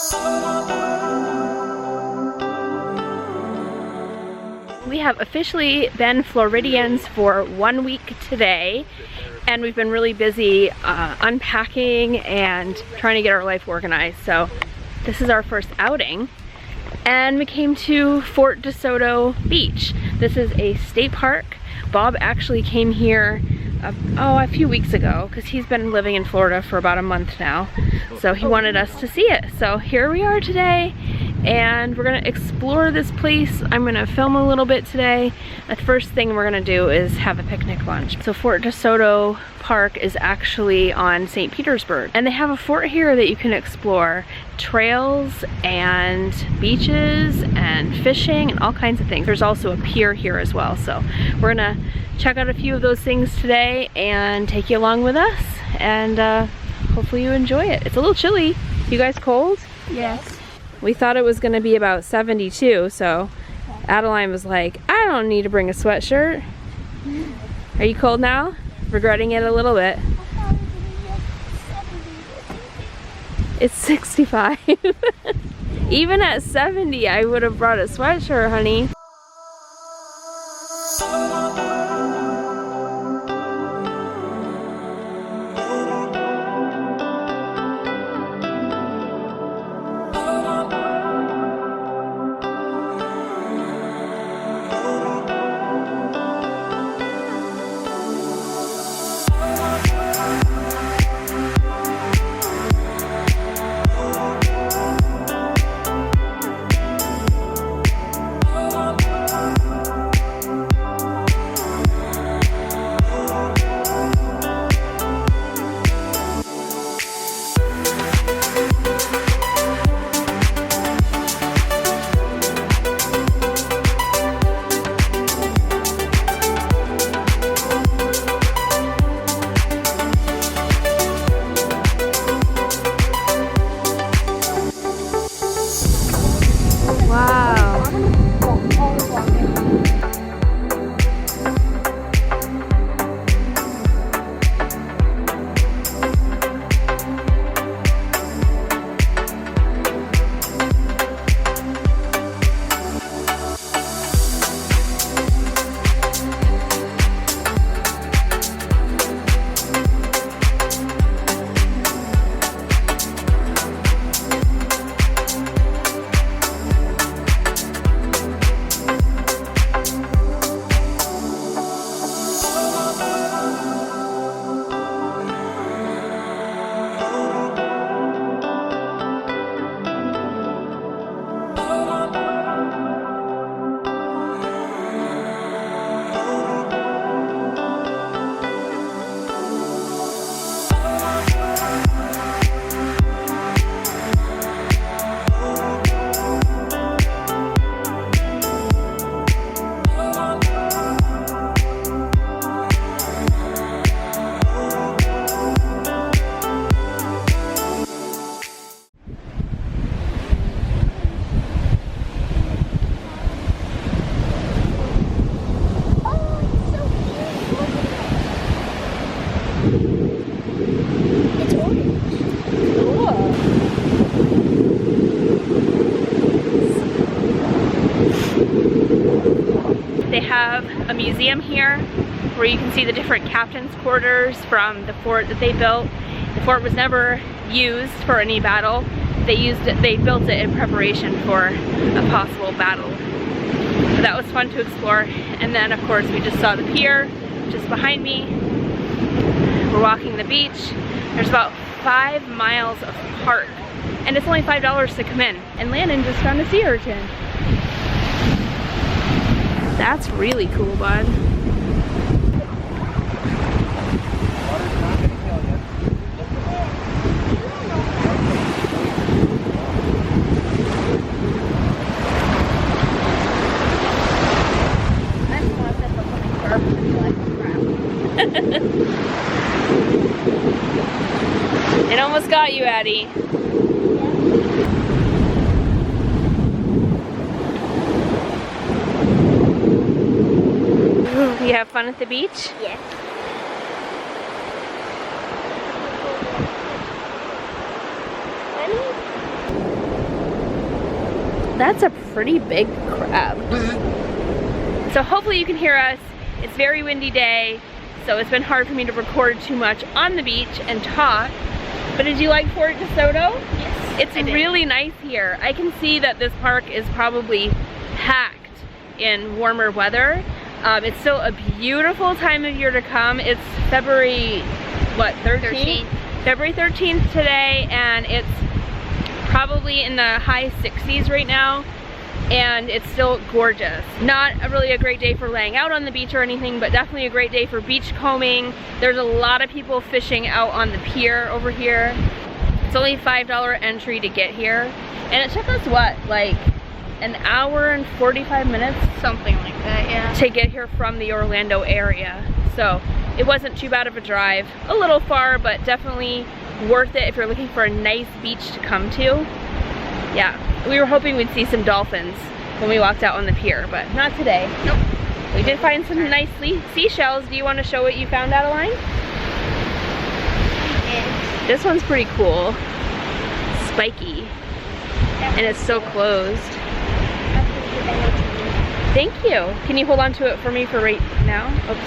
We have officially been Floridians for 1 week today, and we've been really busy unpacking and trying to get our life organized. So this is our first outing, and we came to Fort Desoto Beach. This is a state park. Bob actually came here a few weeks ago because he's been living in Florida for about a month now, so he wanted us to see it. So here we are today, and we're gonna explore this place. I'm gonna film a little bit today. The first thing we're gonna do is have a picnic lunch. So Fort Desoto Park is actually on St. Petersburg, and they have a fort here that you can explore. Trails and beaches and fishing and all kinds of things. There's also a pier here as well, so we're gonna check out a few of those things today and take you along with us, and hopefully you enjoy it. It's a little chilly. You guys cold? Yes. We thought it was gonna be about 72, so Adeline was like, I don't need to bring a sweatshirt. Are you cold now? Regretting it a little bit. It's 65. Even at 70, I would have brought a sweatshirt, honey. They have a museum here where you can see the different captain's quarters from the fort that they built. The fort was never used for any battle. They built it in preparation for a possible battle. So that was fun to explore. And then of course we just saw the pier just behind me. We're walking the beach. There's about 5 miles of park, and it's only $5 to come in. And Landon just found a sea urchin. That's really cool, bud. It almost got you, Addie. You have fun at the beach? Yes. That's a pretty big crab. So hopefully you can hear us. It's a very windy day, so it's been hard for me to record too much on the beach and talk. But did you like Fort Desoto? Yes. It's really nice here. I can see that this park is probably packed in warmer weather. It's still a beautiful time of year to come. It's February, what, 13th? February 13th today, and it's probably in the high 60s right now, and it's still gorgeous. Not really a great day for laying out on the beach or anything, but definitely a great day for beach combing. There's a lot of people fishing out on the pier over here. It's only $5 entry to get here, and it took us what, like an hour and 45 minutes? Something like that, yeah. To get here from the Orlando area. So it wasn't too bad of a drive. A little far, but definitely worth it if you're looking for a nice beach to come to. Yeah, we were hoping we'd see some dolphins when we walked out on the pier, but not today. Nope. We did find some nice seashells. Do you want to show what you found, Adeline? Yes. This one's pretty cool. Spiky. And it's so closed. Thank you. Can you hold on to it for me for right now? Oops.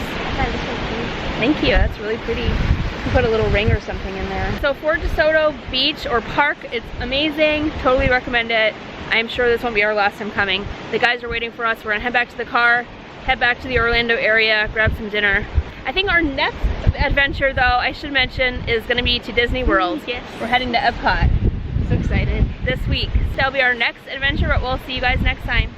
Thank you. That's really pretty. You can put a little ring or something in there. So Fort Desoto Beach or Park, it's amazing. Totally recommend it. I'm sure this won't be our last time coming. The guys are waiting for us. We're gonna head back to the car, head back to the Orlando area, grab some dinner. I think our next adventure, though, I should mention, is gonna be to Disney World. Yes. We're heading to Epcot So excited. this week. So that'll be our next adventure, but we'll see you guys next time.